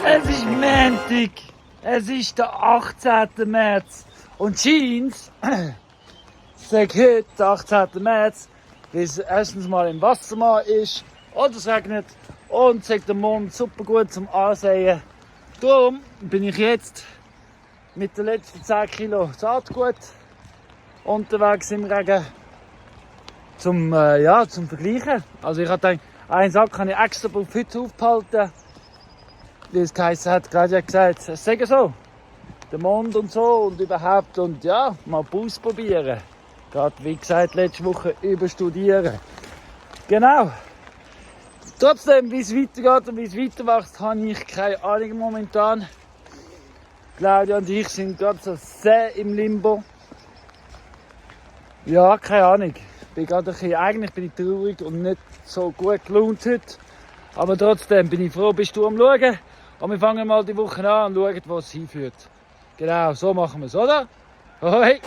Es ist Montag. Es ist der 18. März. Und Jeans, sag heute, der 18. März, weil es erstens mal im Wassermann ist oder es regnet und sagt der Mond super gut zum Ansehen. Darum bin ich jetzt mit den letzten 10 Kilo Saatgut unterwegs im Regen zum Vergleichen. Also ich habe gedacht, einen Sack kann ich extra auf heute aufbehalten, wie es geheißen hat. Claudia hat gesagt, es sei so, der Mond und so und überhaupt und ja, mal ausprobieren. Gerade wie gesagt, letzte Woche überstudieren. Genau. Trotzdem, wie es weitergeht und wie es weiterwächst, habe ich keine Ahnung momentan. Claudia und ich sind gerade so sehr im Limbo. Ja, keine Ahnung. Eigentlich bin ich traurig und nicht so gut gelaunt heute. Aber trotzdem bin ich froh, bist du am Schauen. Und wir fangen mal die Woche an und schauen, wo es hinführt. Genau, so machen wir es, oder? Hoi!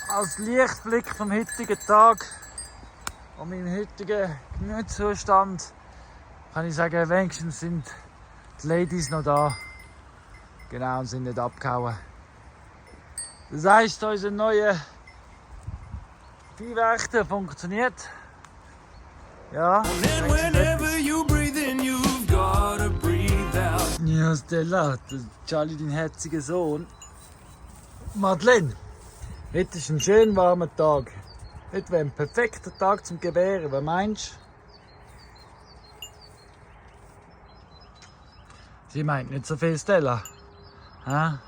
Als Lichtblick vom heutigen Tag und meinem heutigen Gemütszustand kann ich sagen, wenigstens sind die Ladies noch da. Genau, und sind nicht abgehauen. Das heisst, unser neuer Viehwächter funktioniert. Ja. Ja, Stella, Charlie, dein herziger Sohn. Madeleine, heute ist ein schön warmer Tag. Heute wäre ein perfekter Tag zum Gebären. Was meinst du? Sie meint nicht so viel, Stella. Ja?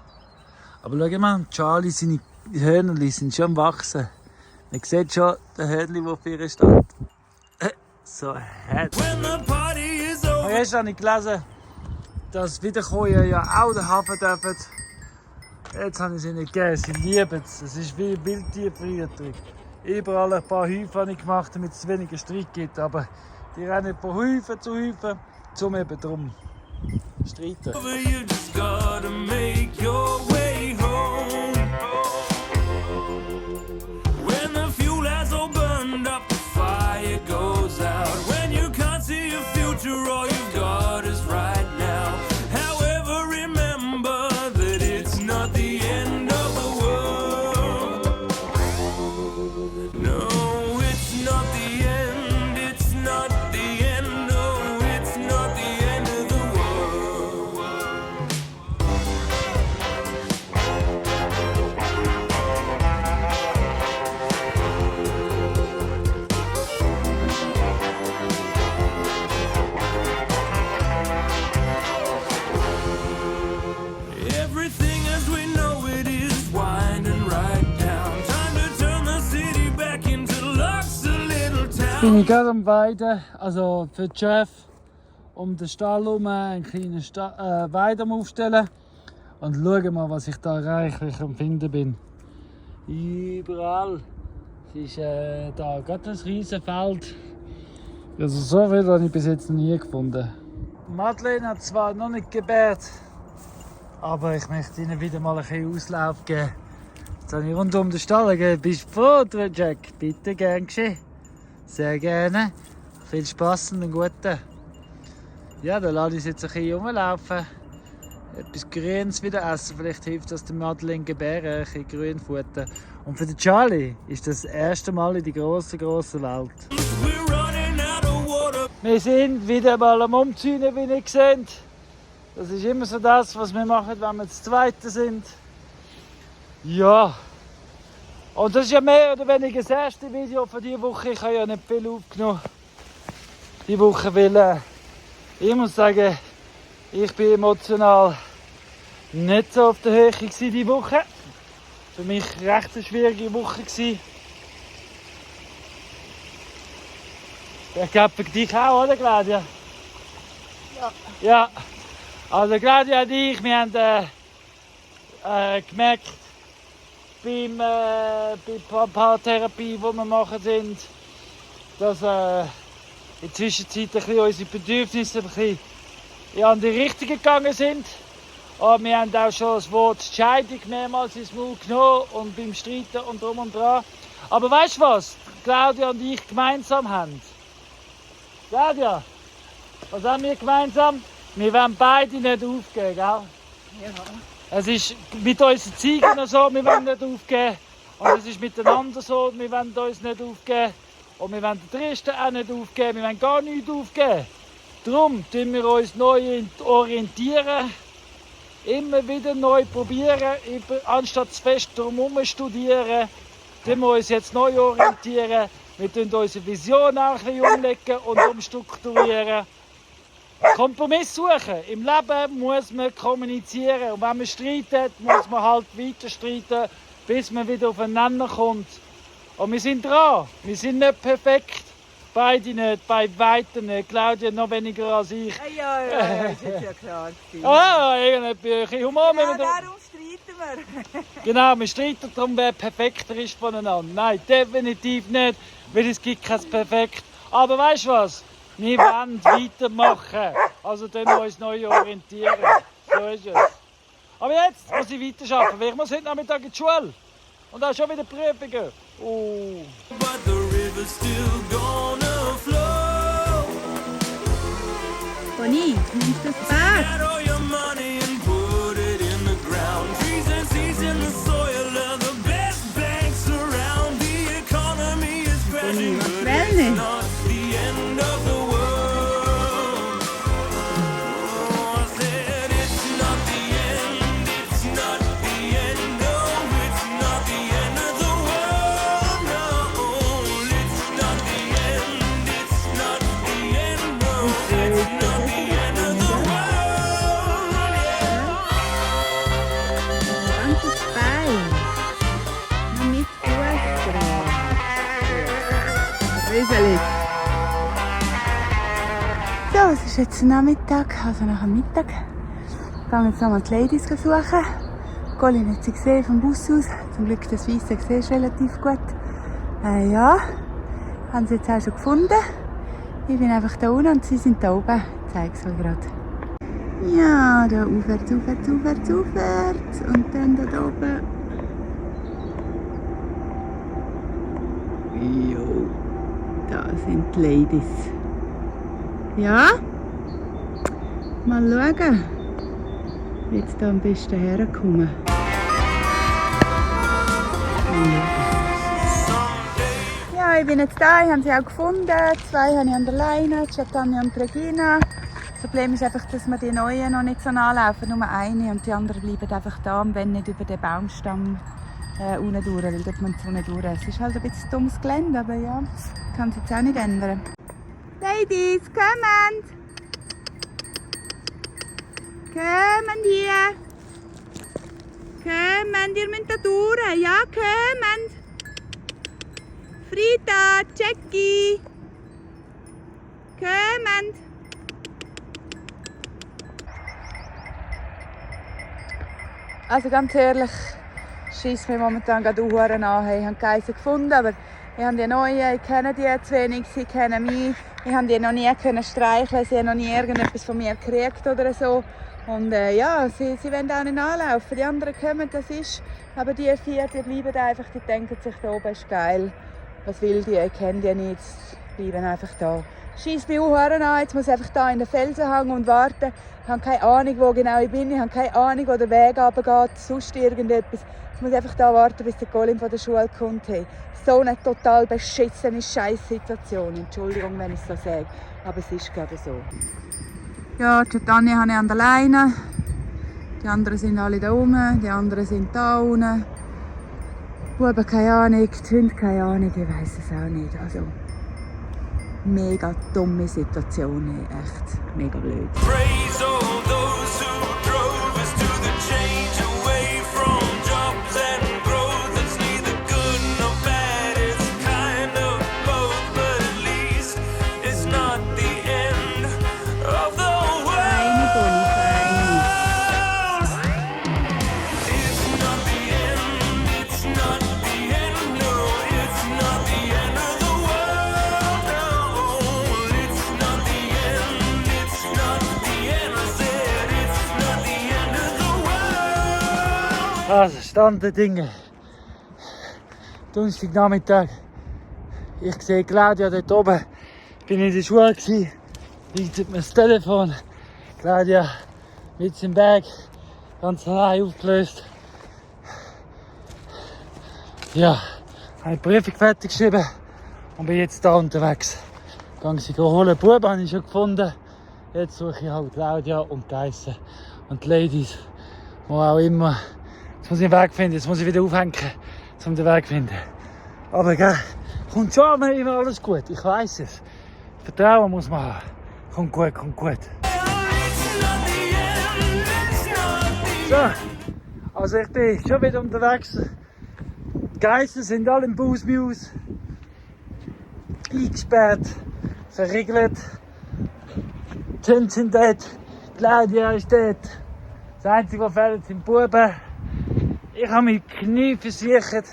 Aber schau mal, Charlie, seine Hörnerli sind schon am Wachsen. Man sieht schon den Hörnli, der vor ihr steht. So herzlich. Gestern habe ich gelesen, dass Wiederkäuer ja auch den Hafen dürfen. Jetzt habe ich sie nicht gegeben, sie lieben es. Es ist wie Wildtierverhütung. Überall ein paar Häufen habe ich gemacht, damit es weniger Streit gibt. Aber die rennen von Häufen zu Häufen, um eben drum streiten. Bin ich gerade am Weiden, also für Jeff um den Stall herum einen kleinen Weiden aufstellen und schauen mal, was ich da reichlich am Finden bin. Überall. Es ist da gerade ein riesen Feld. Also so viel habe ich bis jetzt noch nie gefunden. Madeleine hat zwar noch nicht gebärt, aber ich möchte ihnen wieder mal ein bisschen Auslauf geben. Jetzt habe ich rund um den Stall gegeben. Bist du froh, Jack? Bitte, gern geschehen. Sehr gerne. Viel Spaß und einen guten. Ja, dann lasse ich es jetzt ein bisschen rumlaufen. Etwas Grünes wieder essen. Vielleicht hilft das der Madeleine gebären, ein bisschen Grünfutter. Und für den Charlie ist das erste Mal in die grosse Welt. Wir sind wieder mal am Umziehen, wie ihr seht. Das ist immer so das, was wir machen, wenn wir das Zweite sind. Ja. Und das ist ja mehr oder weniger das erste Video von dieser Woche. Ich habe ja nicht viel aufgenommen diese Woche, weil ich muss sagen, ich bin emotional nicht so auf der Höhe diese Woche. Für mich recht eine schwierige Woche gewesen. Ich glaube für dich auch, oder Claudia? Ja. Ja. Also Claudia und ich, wir haben gemerkt, bei Paartherapie, die wir machen, sind, dass in der Zwischenzeit ein bisschen unsere Bedürfnisse ein bisschen in andere Richtungen gegangen sind. Aber wir haben auch schon das Wort Scheidung mehrmals ins Mund genommen und beim Streiten und drum und dran. Aber weißt du was? Claudia und ich gemeinsam haben. Claudia, was haben wir gemeinsam? Wir wollen beide nicht aufgeben, gell? Ja. Es ist mit unseren Ziegen so, wir wollen nicht aufgeben. Und es ist miteinander so, wir wollen uns nicht aufgeben. Und wir wollen den Tristan auch nicht aufgeben, wir wollen gar nichts aufgeben. Darum tun wir uns neu orientieren, immer wieder neu probieren, anstatt zu fest drumherum studieren, tun wir uns jetzt neu orientieren. Wir tun unsere Vision auch ein bisschen umlegen und umstrukturieren. Kompromiss suchen. Im Leben muss man kommunizieren. Und wenn man streitet, muss man halt weiter streiten, bis man wieder aufeinander kommt. Und wir sind dran. Wir sind nicht perfekt. Beide nicht, bei weitem nicht. Claudia noch weniger als ich. Ja, das ist ja klar. Irgendwie Humor. Ja, darum streiten wir. Genau, wir streiten darum, wer perfekter ist voneinander. Nein, definitiv nicht, weil es gibt kein Perfekt. Aber weißt du was? Wir wollen weitermachen. Also dann wir uns neu orientieren. So ist es. Aber jetzt muss ich weiterarbeiten, weil ich muss heute Nachmittag in die Schule. Und da schon wieder Prüfungen. Oh. But the river's still gonna flow. Bonnie, nimmst du das Bad? Get all your money and put it in the ground. Trees and seeds in the soil are the best banks around. The economy is crashing, was but Wellness. it's not the end of the world. Oh, I said it's not the end, it's not the end, no, it's not the end of the world, no, it's not the end, it's not the end, no, it's not the end of the world, Ganzes Bein. Noch mit Fuß dran. Rüselig. So, es ist jetzt Nachmittag, also nach dem Mittag. Ich gehe jetzt nochmal die Ladies suchen. Colin hat sie gesehen vom Bus aus. Zum Glück das Weisse siehst du relativ gut. Ja, haben sie jetzt auch schon gefunden. Ich bin einfach da unten und sie sind da oben. Ich zeige es euch gerade. Ja, da aufwärts, aufwärts, aufwärts, aufwärts. Und dann da oben. Jo, da sind die Ladies. Ja, mal schauen, wie jetzt da am besten herkommen. Ja, ich bin jetzt da, ich habe sie auch gefunden. 2 habe ich an der Leine, Giovanni und Regina. Das Problem ist einfach, dass wir die Neuen noch nicht so anlaufen, nur eine und die anderen bleiben einfach da und wenn nicht über den Baumstamm unten durch, weil dort müssen sie unten durch. Es ist halt ein bisschen dummes Gelände, aber ja, kann sich jetzt auch nicht ändern. Ladies, kommen! Kommen hier! Kommen, ihr müsst da durch! Ja, kommen! Frida, Jackie! Kommen! Also ganz ehrlich, schießt mich momentan gerade auch an. Ich habe keine gefunden, aber ich habe die neuen, ich kenne die zu wenig, sie kennen mich. Ich habe die noch nie streicheln, sie haben noch nie irgendetwas von mir gekriegt oder so. Und ja, sie wollen auch nicht anlaufen. Die anderen kommen, das ist. Aber die 4, die bleiben einfach, die denken sich, da oben ist geil. Was will die? Ich kenne die nicht, die bleiben einfach da. Schießt mich auch an, jetzt muss ich einfach da in den Felsen hängen und warten. Ich habe keine Ahnung, wo genau ich bin, ich habe keine Ahnung, wo der Weg runtergeht, sonst irgendetwas. Ich muss einfach da warten, bis der Colin von der Schule kommt. Hey, so eine total beschissene Scheißsituation. Entschuldigung, wenn ich es so sage, aber es ist gerade so. Ja, die Tanja habe ich an der Leine. Die anderen sind alle da oben, die anderen sind da unten. Die Buben keine Ahnung, die Hunde keine Ahnung, ich weiss es auch nicht. Also, mega dumme Situation, hey. Echt mega blöd. Praise all those who drove us to the change away from jobs and growth. It's neither good nor bad, it's kind of both, but at least it's not the end of the Feine, Bonnie, feine. world. It's not the end, it's not the end, no, it's not the end of the world, no, it's not the end, it's not the end, I said it's not the end of the Also, Stand der Dinge. Donnerstagnachmittag. Ich sehe Claudia dort oben. Ich bin in der Schule gewesen. Liegt mir das Telefon. Claudia mit seinem Bag. Ganz allein aufgelöst. Ja, habe die Prüfung fertig geschrieben. Und bin jetzt da unterwegs. Gehe sie holen. Buben habe ich schon gefunden. Jetzt suche ich halt Claudia und Geissen. Und die Ladies. Wo auch immer. Jetzt muss ich den Weg finden. Jetzt muss ich wieder aufhängen, um den Weg zu finden. Aber gell, kommt schon immer alles gut. Ich weiss es. Vertrauen muss man haben. Kommt gut, kommt gut. So, also ich bin schon wieder unterwegs. Die Geissen sind alle im Busmuse. Eingesperrt, verriegelt. Die Hunde sind dort. Claudia ist dort. Das Einzige, was fehlt, sind die Buben. Ich habe meine Knie versichert.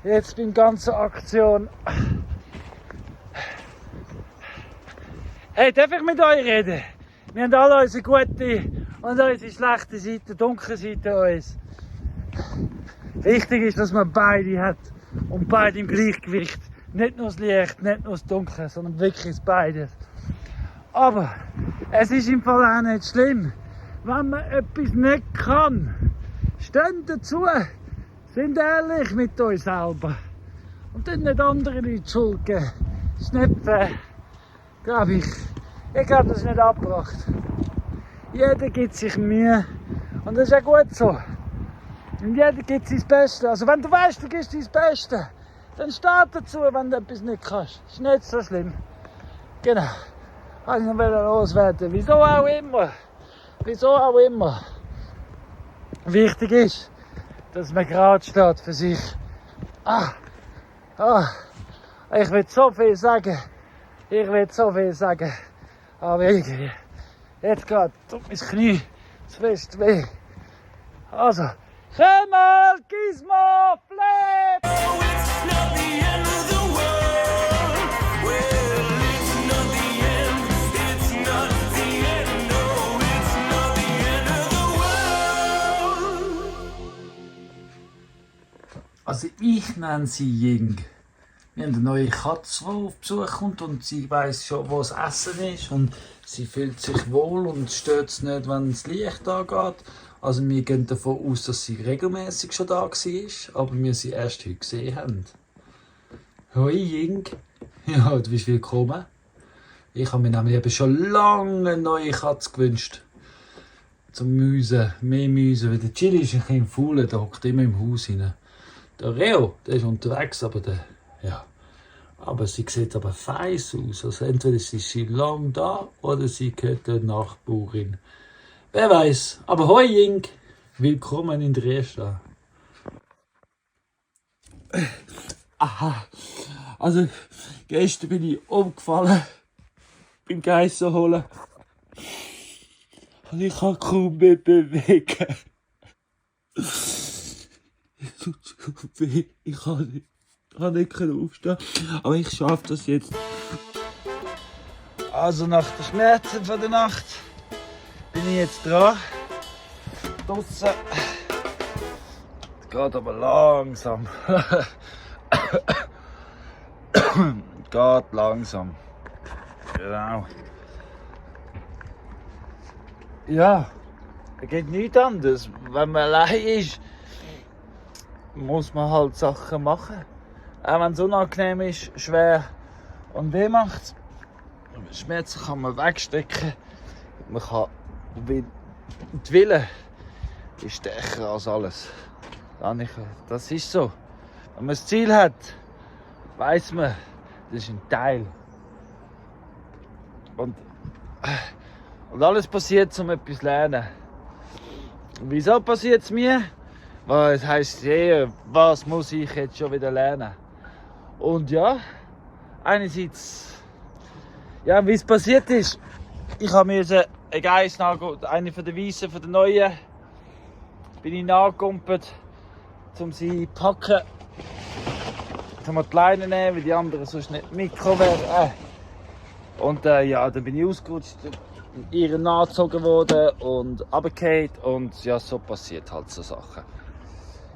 Jetzt bei der ganzen Aktion. Hey, darf ich mit euch reden? Wir haben alle unsere gute und unsere schlechte Seite, dunkle Seite uns. Wichtig ist, dass man beide hat und beide im Gleichgewicht. Nicht nur das Licht, nicht nur das Dunkle, sondern wirklich beides. Aber es ist im Fall auch nicht schlimm, wenn man etwas nicht kann. Steht dazu, sind ehrlich mit euch selber. Und dann nicht andere Leute Schuld geben. Das ist nicht fair, glaube ich. Ich glaube, das ist nicht abgebracht. Jeder gibt sich Mühe. Und das ist auch gut so. Und jeder gibt sein Bestes. Also wenn du weißt, du gibst dein Bestes, dann steh dazu, wenn du etwas nicht kannst. Das ist nicht so schlimm. Genau. Kann ich noch loswerden. Wieso auch immer. Wieso auch immer. Wichtig ist, dass man gerade steht für sich. Ich will so viel sagen. Aber irgendwie, jetzt gerade tut mein Knie zu fest weh. Also, Schemmel, Gizmo, Flip! Oh, it's not the end of the world. Well, it's not the end. It's not the end. No, it's not the end of the world. Also ich nenne sie Ying. Wir haben eine neue Katze, die auf Besuch kommt und sie weiss schon, wo das Essen ist und sie fühlt sich wohl und stört es nicht, wenn das Licht angeht. Also wir gehen davon aus, dass sie regelmäßig schon da war, aber wir sie erst heute gesehen haben. Hoi Ying. Ja, du bist willkommen. Ich habe mir nämlich eben schon lange eine neue Katze gewünscht. Zum Mäusen, mehr Mäusen, weil der Chili ist ein bisschen faul, der hockt immer im Haus rein. Der Reo, der ist unterwegs, aber der, ja. Aber sie sieht aber feiss aus. Also entweder ist sie lang da oder sie gehört der Nachbarin. Wer weiß. Aber hoi Ying, willkommen in der Resta. Aha. Also gestern bin ich umgefallen beim Geissen holen. Und ich kann kaum mehr bewegen. Es tut so weh. Ich kann nicht aufstehen. Aber ich schaffe das jetzt. Also nach den Schmerzen von der Nacht bin ich jetzt dran. Draussen. Geht aber langsam. Geht langsam. Genau. Ja, es geht nichts anderes. Wenn man allein ist, muss man halt Sachen machen. Auch wenn es unangenehm ist, schwer und weh macht. Schmerzen kann man wegstecken. Man kann, die Wille ist stärker als alles. Das ist so. Wenn man ein Ziel hat, weiss man, das ist ein Teil. Und alles passiert, um etwas zu lernen. Und wieso passiert es mir? Weil es heisst, hey, was muss ich jetzt schon wieder lernen? Und ja, einerseits, ja, wie es passiert ist, ich habe mir einen Geiss nachgeholt, eine von den Weissen, von den Neuen, bin ich nachgegumpelt, um sie zu packen, um die Leine zu nehmen, weil die anderen sonst nicht mitgekommen wären. Und ja, dann bin ich ausgerutscht, ihr nachgezogen worden und runtergefallen und ja, so passiert halt so Sachen.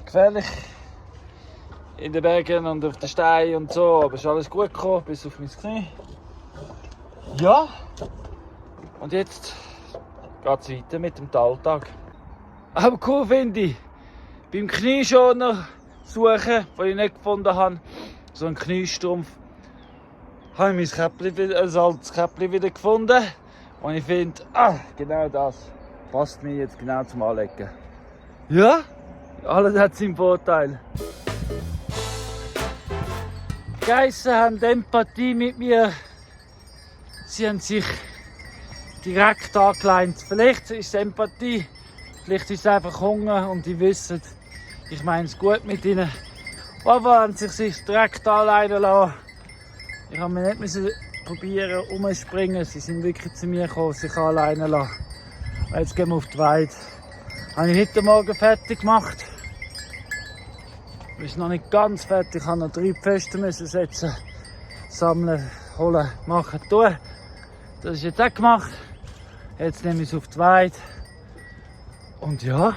gefährlich in den Bergen und auf den Steinen und so, aber es ist alles gut gekommen, bis auf mein Knie. Ja, und jetzt geht es weiter mit dem Alltag. Aber cool finde ich, beim Knieschoner suchen, den ich nicht gefunden habe, so einen Kniestrumpf, habe ich mein Käppli, ein altes Käppli wieder gefunden. Und ich finde, genau das passt mir jetzt genau zum Anlegen. Ja, alles hat seinen Vorteil. Die Geissen haben Empathie mit mir. Sie haben sich direkt angeleint. Vielleicht ist es Empathie, vielleicht ist es einfach Hunger und die wissen, ich meine es gut mit ihnen. Aber haben sich direkt anleiten lassen. Ich habe mir nicht probieren umzuspringen. Sie sind wirklich zu mir gekommen, sich anleiten lassen. Jetzt gehen wir auf die Weide. Habe ich heute Morgen fertig gemacht. Ich bin noch nicht ganz fertig. Ich habe noch 3 Pfosten müssen setzen, sammeln, holen, machen, tun. Das ist jetzt auch gemacht. Jetzt nehme ich es auf die Weide. Und ja.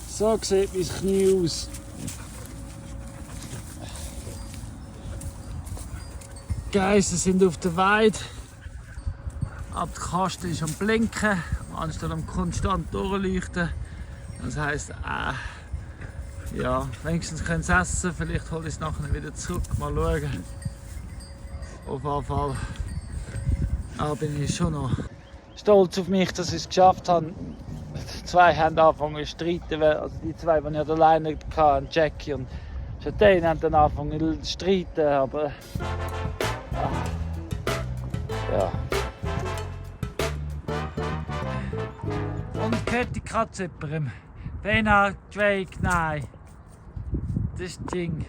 So sieht mein Knie aus. Die Geissen sind auf der Weide. Aber der Kasten ist am Blinken, anstatt am konstant durchleuchten. Das heisst, ja, wenigstens können sie essen. Vielleicht hole ich es nachher wieder zurück. Mal schauen. Auf jeden Fall bin ich schon noch stolz auf mich, dass ich es geschafft habe. Die 2 haben angefangen zu streiten. Also die 2, die ich alleine hatte, Jackie und Jadane, haben dann angefangen zu streiten. Aber ja. Und gehört die Katze jemandem? Bena, Drake, nein. Das ist das Ding.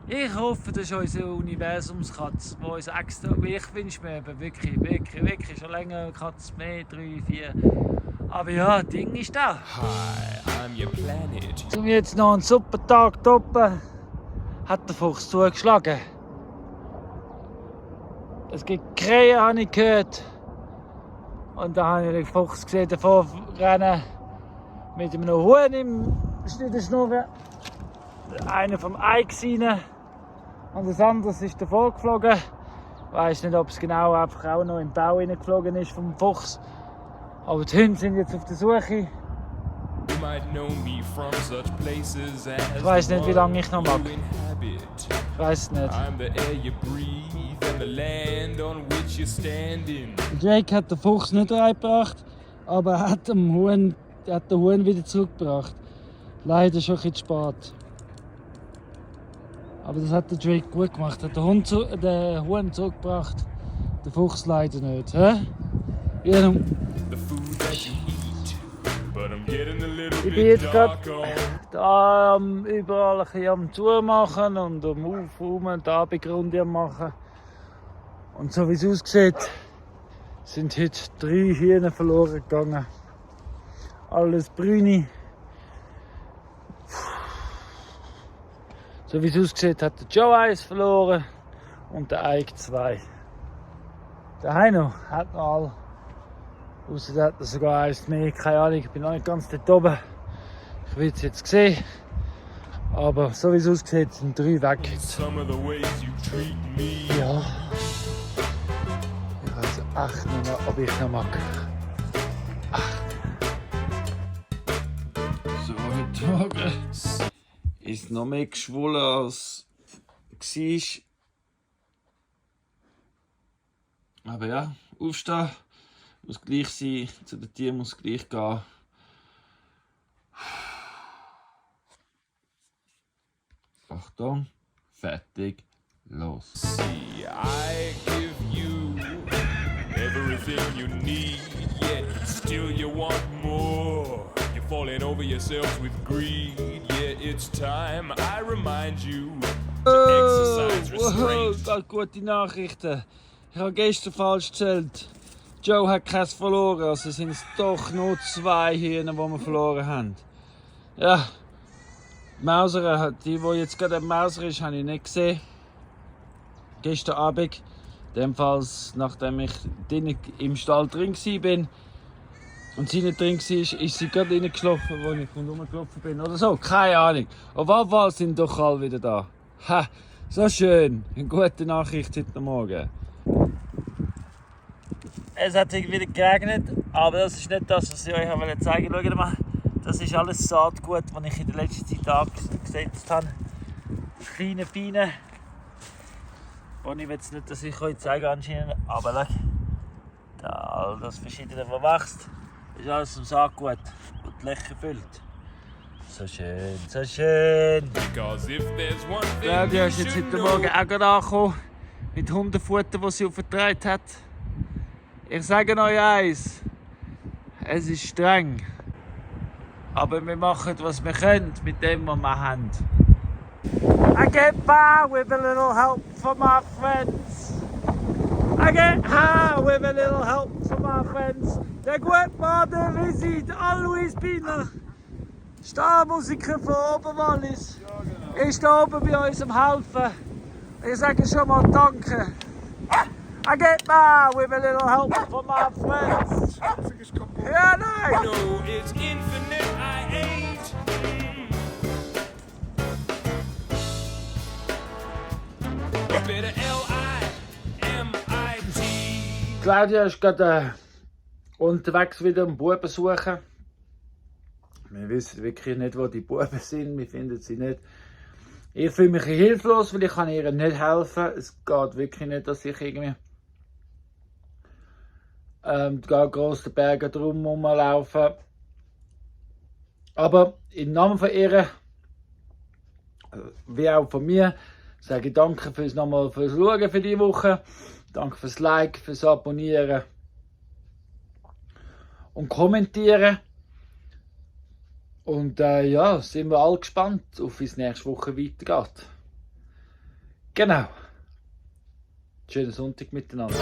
Ich hoffe, das ist unsere Universumskatze, die uns extra. Ich wünsche mir eben wirklich schon länger eine Katze, mehr, 3, 4. Aber ja, das Ding ist da. Hi, I'm your planet. Um jetzt noch einen super Tag toppen, hat der Fuchs zugeschlagen. Es gibt Krähen, habe ich gehört. Und da habe ich den Fuchs gesehen, davor rennen mit einem Huhn in der Schnur. Einer vom Ei rein. Und das andere ist davor geflogen. Ich weiss nicht, ob es genau einfach auch noch im Bau geflogen ist vom Fuchs. Aber die Hunde sind jetzt auf der Suche. Ich weiss nicht, wie lange ich noch mag. Ich weiss nicht. Jake hat den Fuchs nicht reingebracht, aber er hat den Huhn wieder zurückgebracht. Leider schon ein bisschen spät. Aber das hat der Drake gut gemacht. Er hat den Huhn zurückgebracht, den Fuchs leider nicht. Hä? Ja, ich bin jetzt gerade da überall ein bisschen am Zumachen und am Aufräumen, die Abendrunde am machen. Und so wie es aussieht, sind heute 3 Hühner verloren gegangen. Alles Brüne. So wie es aussieht, hat der Joe 1 verloren und der Ike 2. Der Heino hat noch alle. Außer hat er sogar eins mehr, keine Ahnung, ich bin noch nicht ganz dort oben. Ich will es jetzt sehen. Aber so wie es aussieht, sind 3 weg. Ja. Ich weiß echt nicht mehr, ob ich noch mag. So, heute Morgen ist noch mehr geschwollen als war. Aber ja, aufstehen. Muss gleich sein, zu den Tieren muss gleich gehen. Achtung, fertig, los. See, I give you everything you need, yet still you want more. You're falling over yourself with greed, yet it's time I remind you to exercise restraint. Gute Nachrichten. Ich habe gestern falsch gezählt. Joe hat keins verloren, also sind es doch nur 2 Hühner, die wir verloren haben. Ja, die Mauser, die jetzt gerade am Mauser ist, habe ich nicht gesehen. Gestern Abend, jedenfalls nachdem ich im Stall drin war. und sie nicht drin war, ist sie gerade reingeschlafen, als ich rumgelaufen bin oder so. Keine Ahnung. Auf jeden Fall sind doch alle wieder da. Ha, so schön. Eine gute Nachricht heute Morgen. Es hat wieder geregnet, aber das ist nicht das, was ich euch zeigen wollte. Schaut mal, das ist alles Saatgut, das ich in der letzten Zeit angesetzt habe. Kleine Bienen. Und ich will es nicht, dass ich euch zeige anscheinend, aber schau, da all das Verschiedene, was wächst, ist alles im Saatgut und die Löcher füllt. So schön, so schön. Because if there's one thing Claudia you ist jetzt should heute know, Morgen auch gerade angekommen mit Hundefutter, das sie aufgetragen hat. Ich sage euch eins, es ist streng, aber wir machen, was wir können mit dem, was wir haben. I get by with a little help from my friends. I get high with a little help from my friends. Der Gutmann, der Lizzie, der Alois Biener, Starmusiker von Oberwallis, ist da oben bei uns am Helfen. Ich sage schon mal Danke. I get by with a little help from my friends. Ja, nein! no, it's infinite, I ain't. Better L-I-M-I-T. Claudia ist gerade unterwegs wieder einen Buben suchen. Wir wissen wirklich nicht, wo die Buben sind. Wir finden sie nicht. Ich fühle mich hilflos, weil ich kann ihr nicht helfen. Es geht wirklich nicht, dass ich irgendwie groß den Bergen drum rumlaufen. Aber im Namen von ihr, wie auch von mir, sage ich danke fürs Schauen für diese Woche. Danke fürs Like, fürs Abonnieren und Kommentieren. Und ja, sind wir alle gespannt, auf wie es nächste Woche weitergeht. Genau. Schönen Sonntag miteinander.